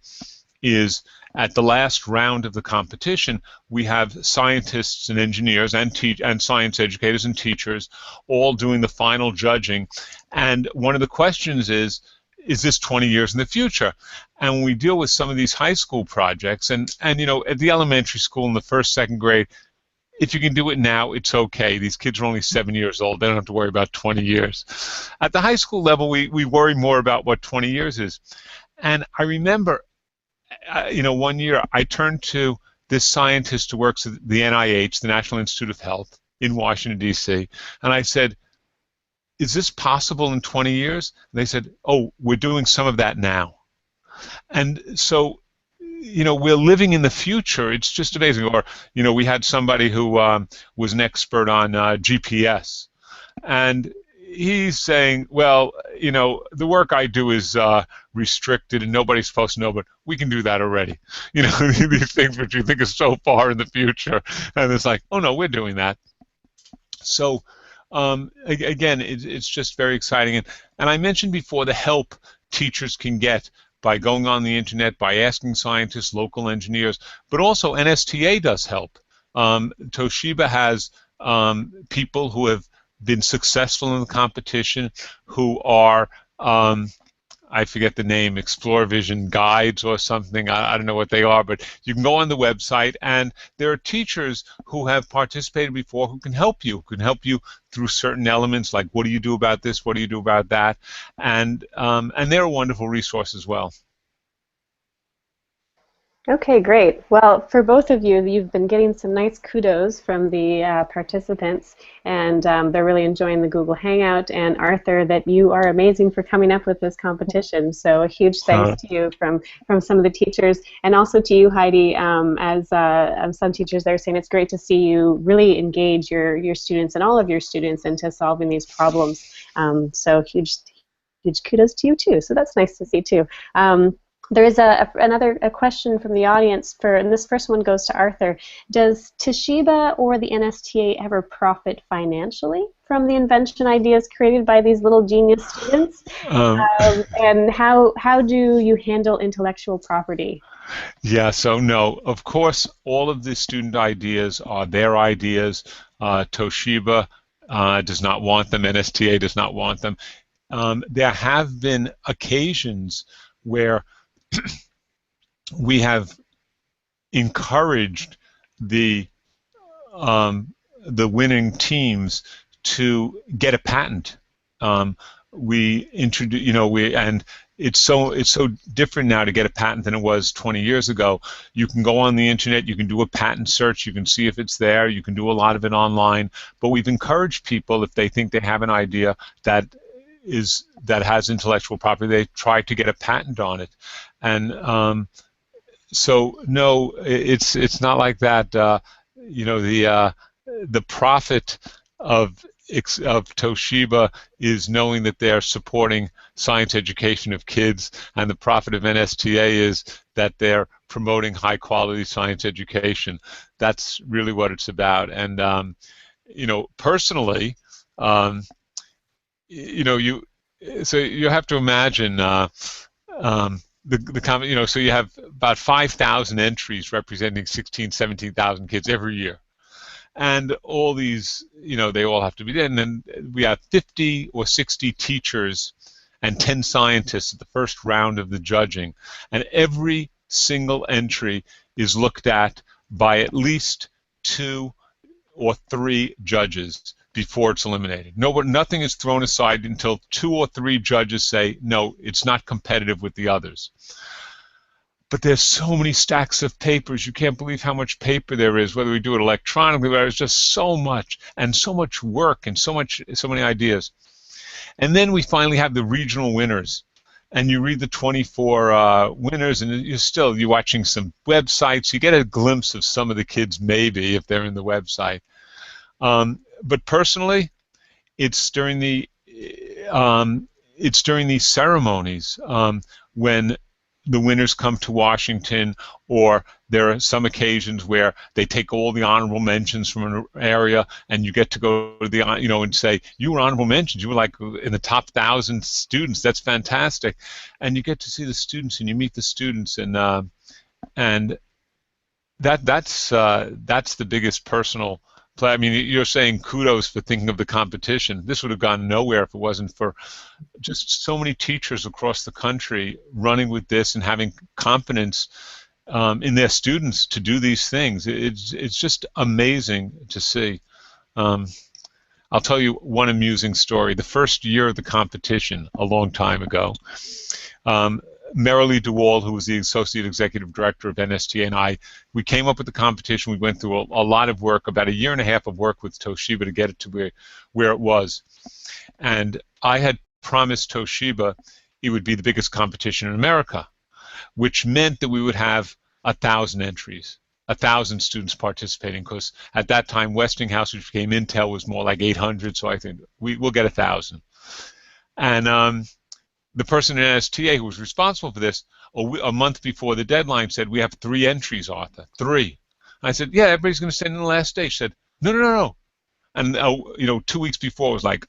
is at the last round of the competition, we have scientists and engineers and science educators and teachers all doing the final judging. And one of the questions is this 20 years in the future? And when we deal with some of these high school projects, and you know, at the elementary school in the first, second grade, if you can do it now, it's okay. These kids are only 7 years old. They don't have to worry about 20 years. At the high school level, we worry more about what 20 years is. And I remember, you know, one year I turned to this scientist who works at the NIH, the National Institute of Health, in Washington, D.C., and I said, is this possible in 20 years? And they said, oh, we're doing some of that now. And so, you know, we're living in the future. It's just amazing. Or, you know, we had somebody who was an expert on GPS, and he's saying, well, you know, the work I do is restricted and nobody's supposed to know, but we can do that already. You know, these things which you think are so far in the future, and it's like, oh no, we're doing that. So again, it's just very exciting. And I mentioned before the help teachers can get by going on the internet, by asking scientists, local engineers, but also NSTA does help. Toshiba has people who have been successful in the competition who are, I forget the name, ExploraVision guides or something. I don't know what they are, but you can go on the website, and there are teachers who have participated before who can help you, through certain elements, like what do you do about this, what do you do about that, and they're a wonderful resource as well.
Okay, great. Well, for both of you, you've been getting some nice kudos from the participants, and they're really enjoying the Google Hangout. And Arthur, that you are amazing for coming up with this competition. So a huge thanks to you from some of the teachers, and also to you, Heidi, as some teachers there saying it's great to see you really engage your students and all of your students into solving these problems. So huge kudos to you too. So that's nice to see too. There is another question from the audience, and this first one goes to Arthur. Does Toshiba or the NSTA ever profit financially from the invention ideas created by these little genius students? And how do you handle intellectual property?
Yeah, so no, of course, all of the student ideas are their ideas. Toshiba does not want them. NSTA does not want them. There have been occasions where we have encouraged the winning teams to get a patent. We introduce, and it's so different now to get a patent than it was 20 years ago. You can go on the internet, you can do a patent search, you can see if it's there, you can do a lot of it online. But we've encouraged people, if they think they have an idea that has intellectual property, they try to get a patent on it. And so no, it's not like that. The profit of Toshiba is knowing that they're supporting science education of kids, and the profit of NSTA is that they're promoting high quality science education. That's really what it's about. And personally, so you have to imagine so you have about 5,000 entries representing 16,000, 17,000 kids every year. And all these, they all have to be there. And then we have 50 or 60 teachers and 10 scientists at the first round of the judging. And every single entry is looked at by at least 2 or 3 judges before it's eliminated. Nothing is thrown aside until 2 or 3 judges say, no, it's not competitive with the others. But there's so many stacks of papers. You can't believe how much paper there is, whether we do it electronically, but there's just so much, and so much work, and so many ideas. And then we finally have the regional winners. And you read the 24 winners, and you're watching some websites. You get a glimpse of some of the kids, maybe, if they're in the website. But personally, it's during these ceremonies when the winners come to Washington, or there are some occasions where they take all the honorable mentions from an area, and you get to go to the, and say, you were honorable mentions, you were like in the top 1,000 students. That's fantastic. And you get to see the students, and you meet the students, and that's the biggest personal play. I mean, you're saying kudos for thinking of the competition. This would have gone nowhere if it wasn't for just so many teachers across the country running with this and having confidence in their students to do these things. It's just amazing to see. I'll tell you one amusing story. The first year of the competition, a long time ago, Marilee DeWald, who was the Associate Executive Director of NSTA, and I, we came up with the competition. We went through a lot of work, about 1.5 years of work with Toshiba to get it to where it was. And I had promised Toshiba it would be the biggest competition in America, which meant that we would have 1,000 entries, 1,000 students participating, because at that time Westinghouse, which became Intel, was more like 800, so I think we'll get 1,000. And the person in NSTA who was responsible for this, a month before the deadline, said, we have 3 entries, Arthur, 3. I said, yeah, everybody's going to send in the last day. She said, no. And 2 weeks before it was like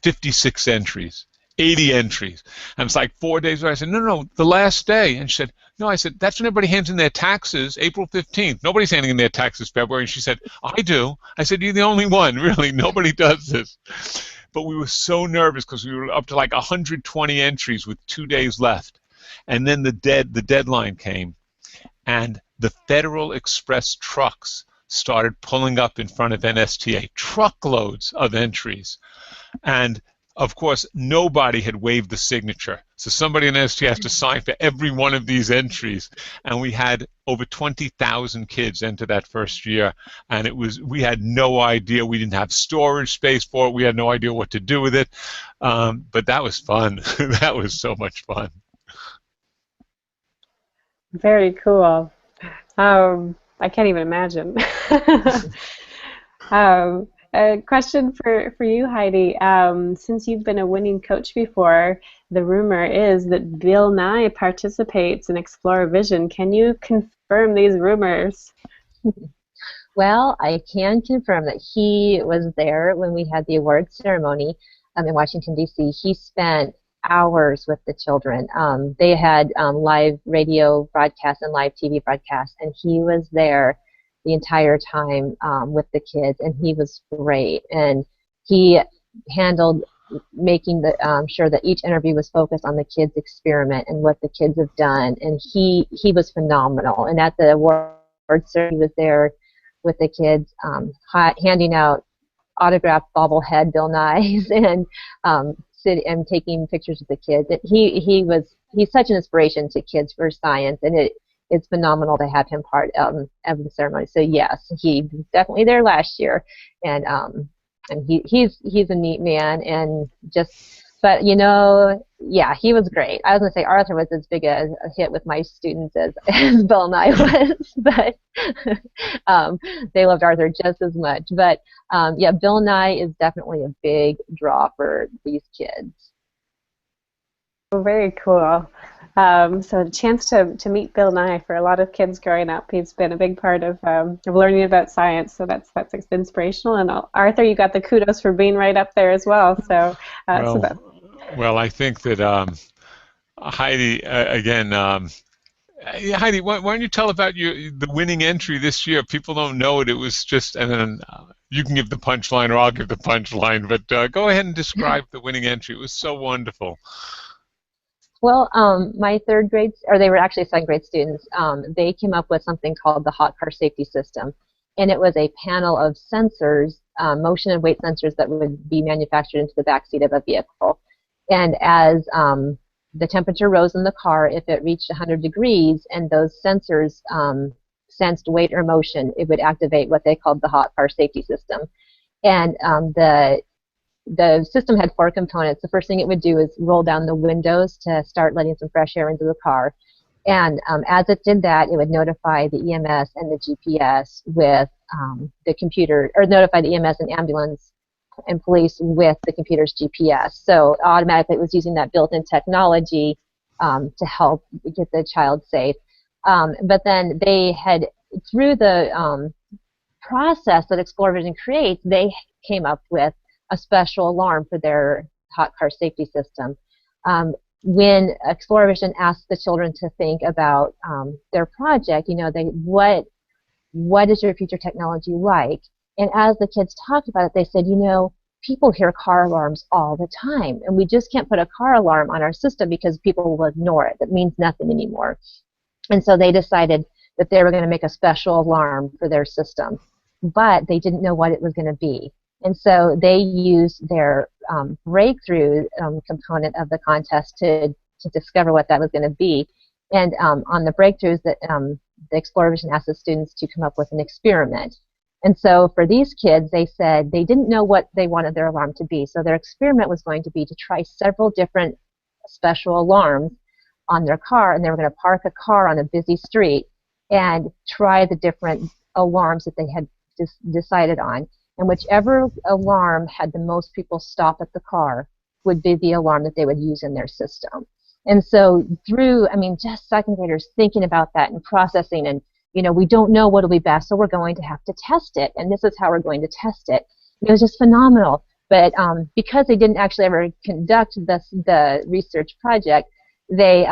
56 entries, 80 entries. And it's like 4 days later. I said, no, the last day. And she said, no. I said, that's when everybody hands in their taxes, April 15th. Nobody's handing in their taxes February. And she said, I do. I said, you're the only one, really. Nobody does this. But we were so nervous because we were up to like 120 entries with 2 days left. And then the deadline came, and the Federal Express trucks started pulling up in front of NSTA, truckloads of entries. And of course, nobody had waived the signature. So somebody in NSTA has to sign for every one of these entries. And we had over 20,000 kids enter that first year. And we had no idea. We didn't have storage space for it. We had no idea what to do with it. But that was fun. That was so much fun.
Very cool. I can't even imagine. A question for you, Heidi. Since you've been a winning coach before, the rumor is that Bill Nye participates in ExploraVision. Can you confirm these rumors?
Well, I can confirm that he was there when we had the award ceremony in Washington, D.C. He spent hours with the children. They had live radio broadcasts and live TV broadcasts, and he was there the entire time with the kids, and he was great. And he handled making sure that each interview was focused on the kids' experiment and what the kids have done, and he was phenomenal. And at the award ceremony, he was there with the kids, handing out autographed bobblehead Bill Nyes and and taking pictures of the kids. He's such an inspiration to kids for science, and it's phenomenal to have him part of the ceremony. So yes, he was definitely there last year, and he's a neat man, and but yeah, he was great. I was gonna say Arthur was as big a hit with my students as Bill Nye was, but they loved Arthur just as much. But yeah, Bill Nye is definitely a big draw for these kids.
Oh, very cool. So a chance to meet Bill Nye for a lot of kids growing up. He's been a big part of learning about science, so that's inspirational. And Arthur, you got the kudos for being right up there as well. So,
well, I think that Heidi, again, Heidi, why don't you tell about the winning entry this year? People don't know it. It was just, and then you can give the punchline or I'll give the punchline, but go ahead and describe the winning entry. It was so wonderful.
Well, my third grade, or they were actually second grade students, they came up with something called the hot car safety system. And it was a panel of sensors, motion and weight sensors that would be manufactured into the backseat of a vehicle. And as the temperature rose in the car, if it reached 100 degrees and those sensors sensed weight or motion, it would activate what they called the hot car safety system. And the system had 4 components. The first thing it would do is roll down the windows to start letting some fresh air into the car. And as it did that, it would notify the EMS and the GPS with the computer, or notify the EMS and ambulance and police with the computer's GPS. So automatically it was using that built-in technology to help get the child safe. But then they had, through the process that ExploraVision creates, they came up with a special alarm for their hot car safety system. When ExploraVision asked the children to think about their project, what is your future technology like? And as the kids talked about it, they said, people hear car alarms all the time, and we just can't put a car alarm on our system because people will ignore it. That means nothing anymore. And so they decided that they were going to make a special alarm for their system, but they didn't know what it was going to be. And so they used their breakthrough component of the contest to discover what that was going to be. And on the breakthroughs, the ExploraVision asked the students to come up with an experiment. And so for these kids, they said they didn't know what they wanted their alarm to be. So their experiment was going to be to try several different special alarms on their car, and they were going to park a car on a busy street and try the different alarms that they had decided on. And whichever alarm had the most people stop at the car would be the alarm that they would use in their system. And so through, just second graders thinking about that and processing, and we don't know what'll be best, so we're going to have to test it, and this is how we're going to test it. It was just phenomenal. But because they didn't actually ever conduct the research project, they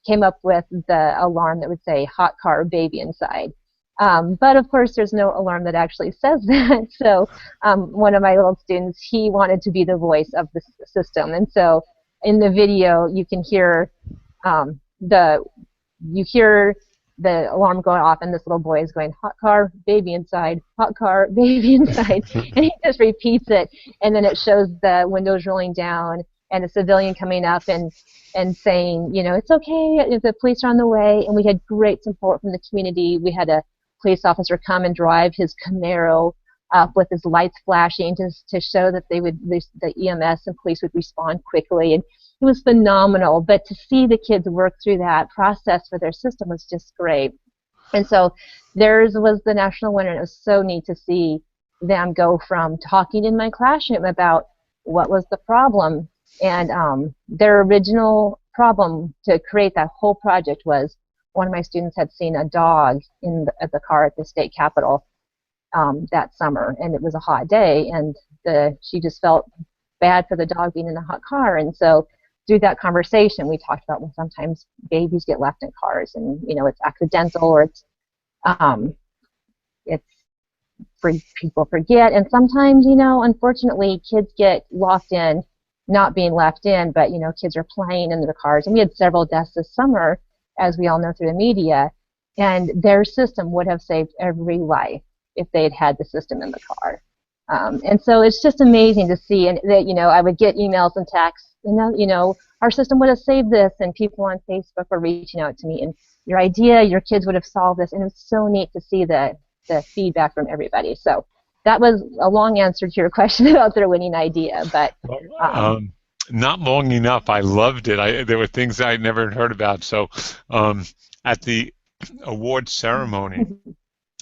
came up with the alarm that would say hot car baby inside. But of course, there's no alarm that actually says that. So one of my little students, he wanted to be the voice of the system, and so in the video, you can hear the alarm going off, and this little boy is going, hot car, baby inside, hot car, baby inside, and he just repeats it, and then it shows the windows rolling down and a civilian coming up and saying, it's okay, the police are on the way. And we had great support from the community. We had a police officer come and drive his Camaro up with his lights flashing to show that the EMS and police would respond quickly. And it was phenomenal. But to see the kids work through that process for their system was just great. And so theirs was the national winner, and it was so neat to see them go from talking in my classroom about what was the problem, and their original problem to create that whole project was one of my students had seen a dog in the car at the state capitol that summer, and it was a hot day, and she just felt bad for the dog being in a hot car. And so through that conversation, we talked about, well, sometimes babies get left in cars, and it's accidental, or it's people forget, and sometimes unfortunately kids get locked in, not being left in, but kids are playing in their cars, and we had several deaths this summer, as we all know through the media, and their system would have saved every life if they had had the system in the car. And so it's just amazing to see, and that I would get emails and texts, our system would have saved this, and people on Facebook were reaching out to me, and your kids would have solved this, and it was so neat to see the feedback from everybody. So that was a long answer to your question about their winning idea, but
not long enough. I loved it. There were things I had never heard about. So at the award ceremony,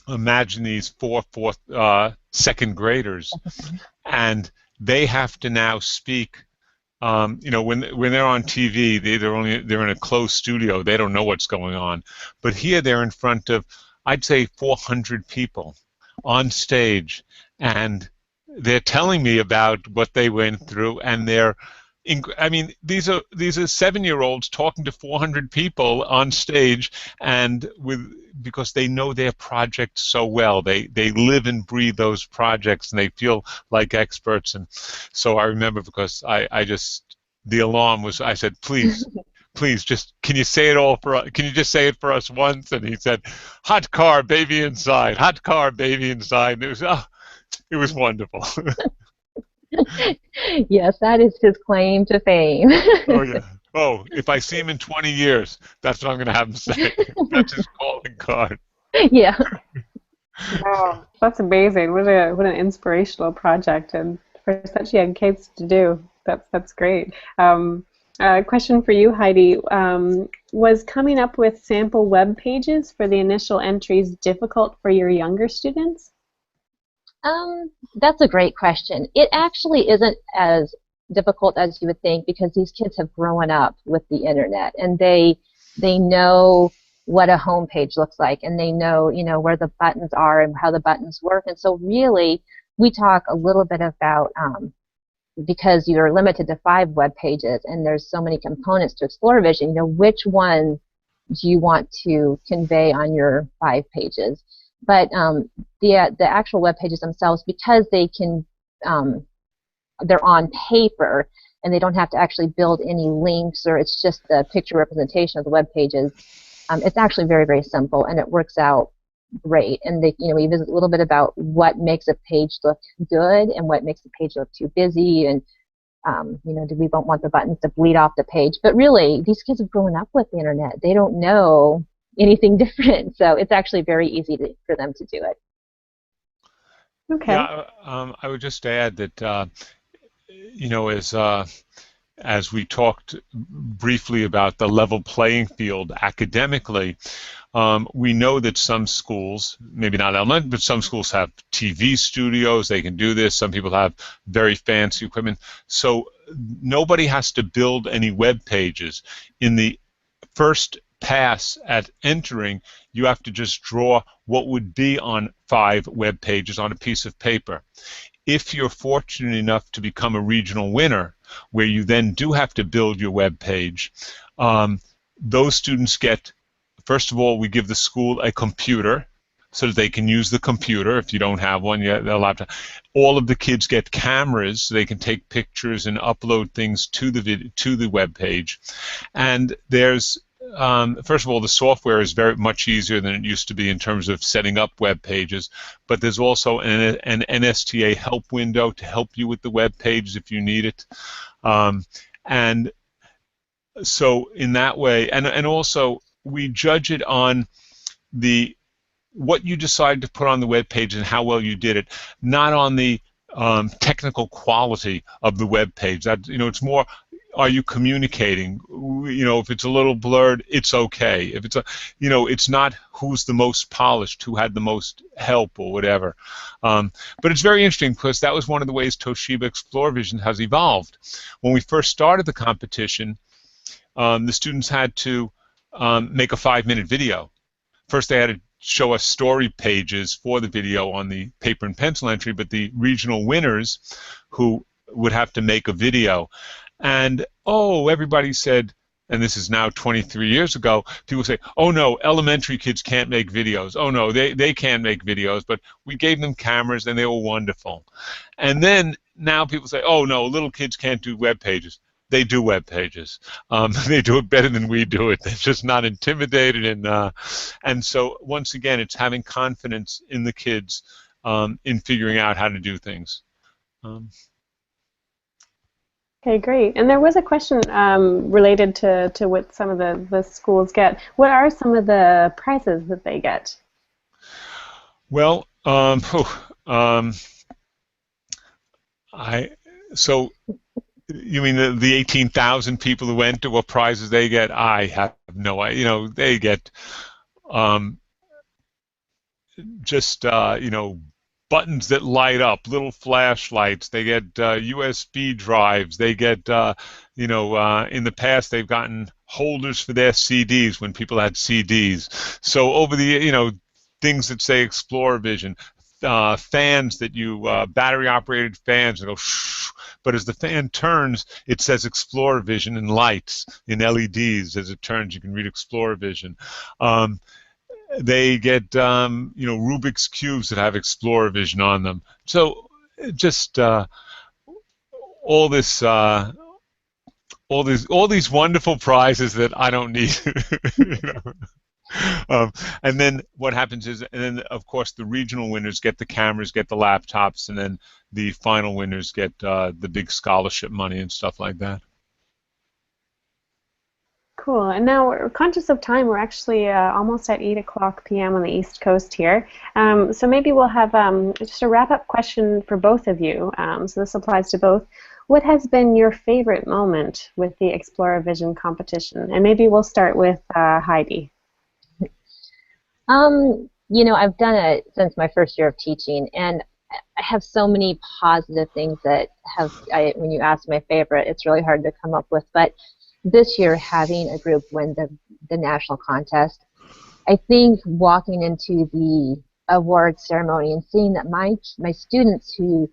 imagine these fourth, second graders, and they have to now speak. When they're on TV, they're in a closed studio. They don't know what's going on. But here they're in front of, I'd say, 400 people on stage, and they're telling me about what they went through, and these are 7-year-olds talking to 400 people on stage, and because they know their projects so well. They live and breathe those projects, and they feel like experts. And so I remember, because the alarm was, I said, please, just can you say it all for us? Can you just say it for us once? And he said, "Hot car, baby inside. Hot car, baby inside." And it was wonderful.
Yes, that is his claim to fame.
Oh yeah. Oh, if I see him in 20 years, that's what I'm going to have him say. That's his calling card.
Yeah.
Wow, that's amazing. What an inspirational project, and for such young kids to do. That's great. Question for you, Heidi. Was coming up with sample web pages for the initial entries difficult for your younger students?
That's a great question. It actually isn't as difficult as you would think, because these kids have grown up with the internet, and they know what a home page looks like, and they know where the buttons are and how the buttons work. And so really we talk a little bit about because you're limited to 5 web pages and there's so many components to ExploraVision, which one do you want to convey on your 5 pages? But the actual web pages themselves, because they can they're on paper and they don't have to actually build any links, or it's just the picture representation of the web pages, it's actually very, very simple, and it works out great. And we visit a little bit about what makes a page look good and what makes the page look too busy, and do we don't want the buttons to bleed off the page. But really, these kids have grown up with the internet. They don't know anything different, so it's actually very easy for them to do it.
Okay.
Yeah, I would just add that as we talked briefly about the level playing field academically, we know that some schools, maybe not elementary, but some schools have TV studios. They can do this. Some people have very fancy equipment. So nobody has to build any web pages. In the first pass at entering, you have to just draw what would be on 5 web pages on a piece of paper. If you're fortunate enough to become a regional winner, where you then do have to build your web page, those students get, first of all, we give the school a computer so that they can use the computer. If you don't have one, you have a laptop. All of the kids get cameras so they can take pictures and upload things to the web page. And there's first of all, the software is very much easier than it used to be in terms of setting up web pages, but there's also an NSTA help window to help you with the web pages if you need it. And so in that way, and also we judge it on what you decide to put on the web page and how well you did it, not on the technical quality of the web page. That it's more are you communicating? You know, if it's a little blurred, it's okay. If it's a, you know, it's not who's the most polished, who had the most help or whatever. But it's very interesting because that was one of the ways Toshiba ExploraVision has evolved. When we first started the competition, the students had to make a 5-minute video. First, they had to show us story pages for the video on the paper and pencil entry, but the regional winners who would have to make a video. And, oh, everybody said, and this is now 23 years ago, people say, oh, no, elementary kids can't make videos. Oh, no, they can't make videos. But we gave them cameras, and they were wonderful. And then now people say, oh, no, little kids can't do web pages. They do web pages. They do it better than we do it. They're just not intimidated. And so, once again, it's having confidence in the kids in figuring out how to do things.
Okay, great. And there was a question related to what some of the schools get. What are some of the prizes that they get?
Well, so you mean the 18,000 people who went to what prizes they get? I have no idea. You know, they get just you know, buttons that light up, little flashlights. They get USB drives. They get, you know, in the past they've gotten holders for their CDs when people had CDs. So over the, you know, things that say ExploraVision, fans that you, battery-operated fans that go shh, but as the fan turns, it says ExploraVision in lights, in LEDs. As it turns, you can read ExploraVision. They get, you know, Rubik's cubes that have ExploraVision on them. So just all these wonderful prizes that I don't need. You know? And then what happens is, and then of course the regional winners get the cameras, get the laptops, and then the final winners get the big scholarship money and stuff like that.
Cool. And now we're conscious of time. We're actually almost at 8:00 p.m. on the East Coast here. So maybe we'll have just a wrap-up question for both of you. So this applies to both. What has been your favorite moment with the ExploraVision competition? And maybe we'll start with Heidi.
You know, I've done it since my first year of teaching, and I have so many positive things that have, when you ask my favorite, it's really hard to come up with. But this year, having a group win the national contest, I think walking into the awards ceremony and seeing that my students who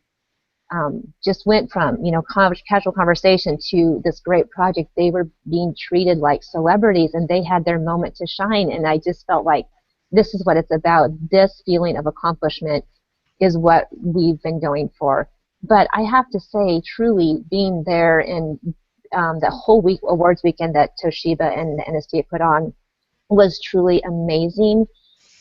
just went from, you know, casual conversation to this great project, they were being treated like celebrities, and they had their moment to shine, and I just felt like this is what it's about. This feeling of accomplishment is what we've been going for. But I have to say, truly, being there and that whole week, awards weekend that Toshiba and the NSTA put on was truly amazing,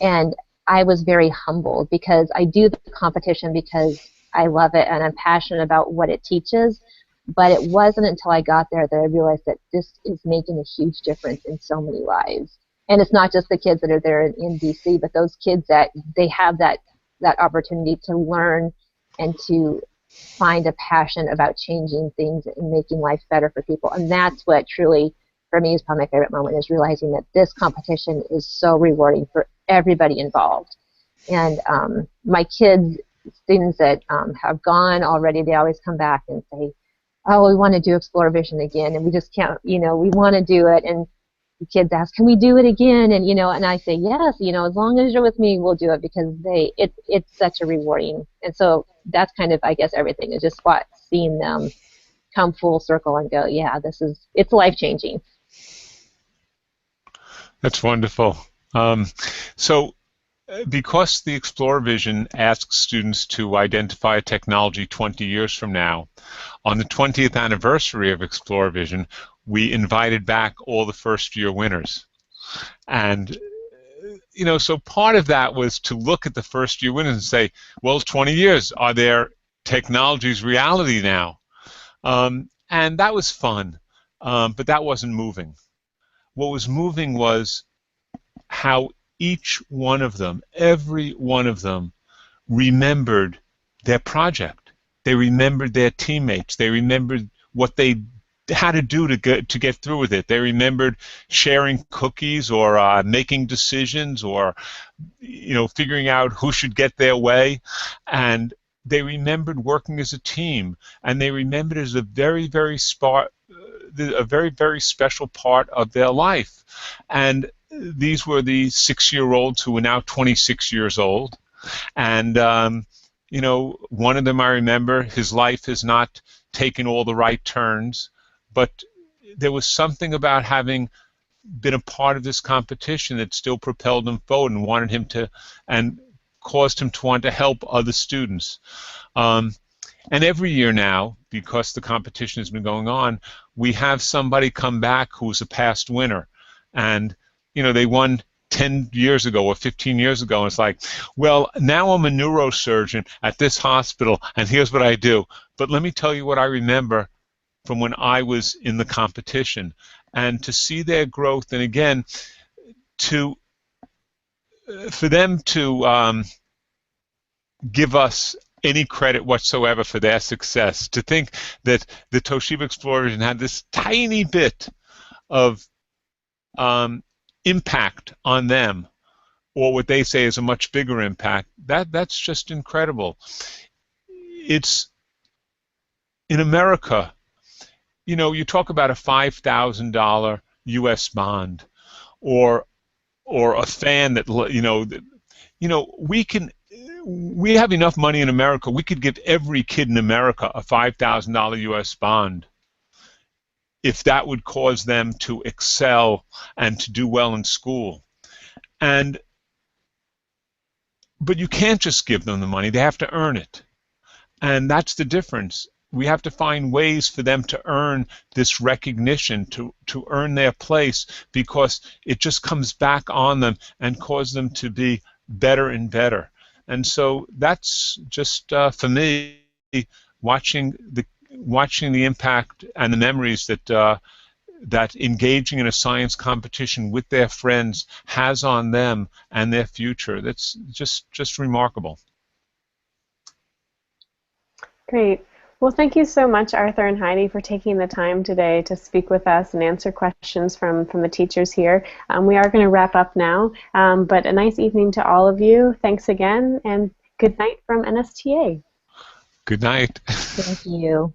and I was very humbled because I do the competition because I love it and I'm passionate about what it teaches, but it wasn't until I got there that I realized that this is making a huge difference in so many lives. And it's not just the kids that are there in DC, but those kids that they have that opportunity to learn and to find a passion about changing things and making life better for people. And that's what truly, for me, is probably my favorite moment, is realizing that this competition is so rewarding for everybody involved. And my kids, students that have gone already, they always come back and say, oh, we want to do ExploraVision again, and we just can't, you know, we want to do it. And the kids ask, can we do it again? And, you know, and I say, yes, you know, as long as you're with me, we'll do it, because it's such a rewarding. And so that's kind of, I guess, everything is just seeing them come full circle and go, yeah, it's life-changing.
That's wonderful. So because the ExploraVision asks students to identify a technology 20 years from now, on the 20th anniversary of ExploraVision, we invited back all the first-year winners. And, you know, so part of that was to look at the first-year winners and say, well, it's 20 years. Are their technologies reality now? And that was fun, but that wasn't moving. What was moving was how each one of them, every one of them, remembered their project. They remembered their teammates. They remembered what they how to do to get through with it. They remembered sharing cookies or making decisions or figuring out who should get their way, and they remembered working as a team, and they remembered it as a very very special part of their life. And these were the 6-year-olds who were now 26 years old, and one of them, I remember, his life has not taken all the right turns, but there was something about having been a part of this competition that still propelled him forward and wanted him to, and caused him to want to help other students. And every year now, because the competition has been going on, we have somebody come back who's a past winner, and they won 10 years ago or 15 years ago, and it's like, well, now I'm a neurosurgeon at this hospital, and here's what I do. But let me tell you what I remember from when I was in the competition. And to see their growth, and again, for them to give us any credit whatsoever for their success, to think that the Toshiba ExploraVision had this tiny bit of impact on them, or what they say is a much bigger impact, that's just incredible. It's in America, you talk about a $5,000 U.S. bond, or a fan that we have enough money in America. We could give every kid in America a $5,000 U.S. bond if that would cause them to excel and to do well in school. But you can't just give them the money. They have to earn it. And that's the difference. We have to find ways for them to earn this recognition, to earn their place, because it just comes back on them and causes them to be better and better. And so that's just, for me, watching the impact and the memories that engaging in a science competition with their friends has on them and their future. That's just remarkable.
Great. Well, thank you so much, Arthur and Heidi, for taking the time today to speak with us and answer questions from the teachers here. We are going to wrap up now, but a nice evening to all of you. Thanks again, and good night from NSTA.
Good night.
Thank you.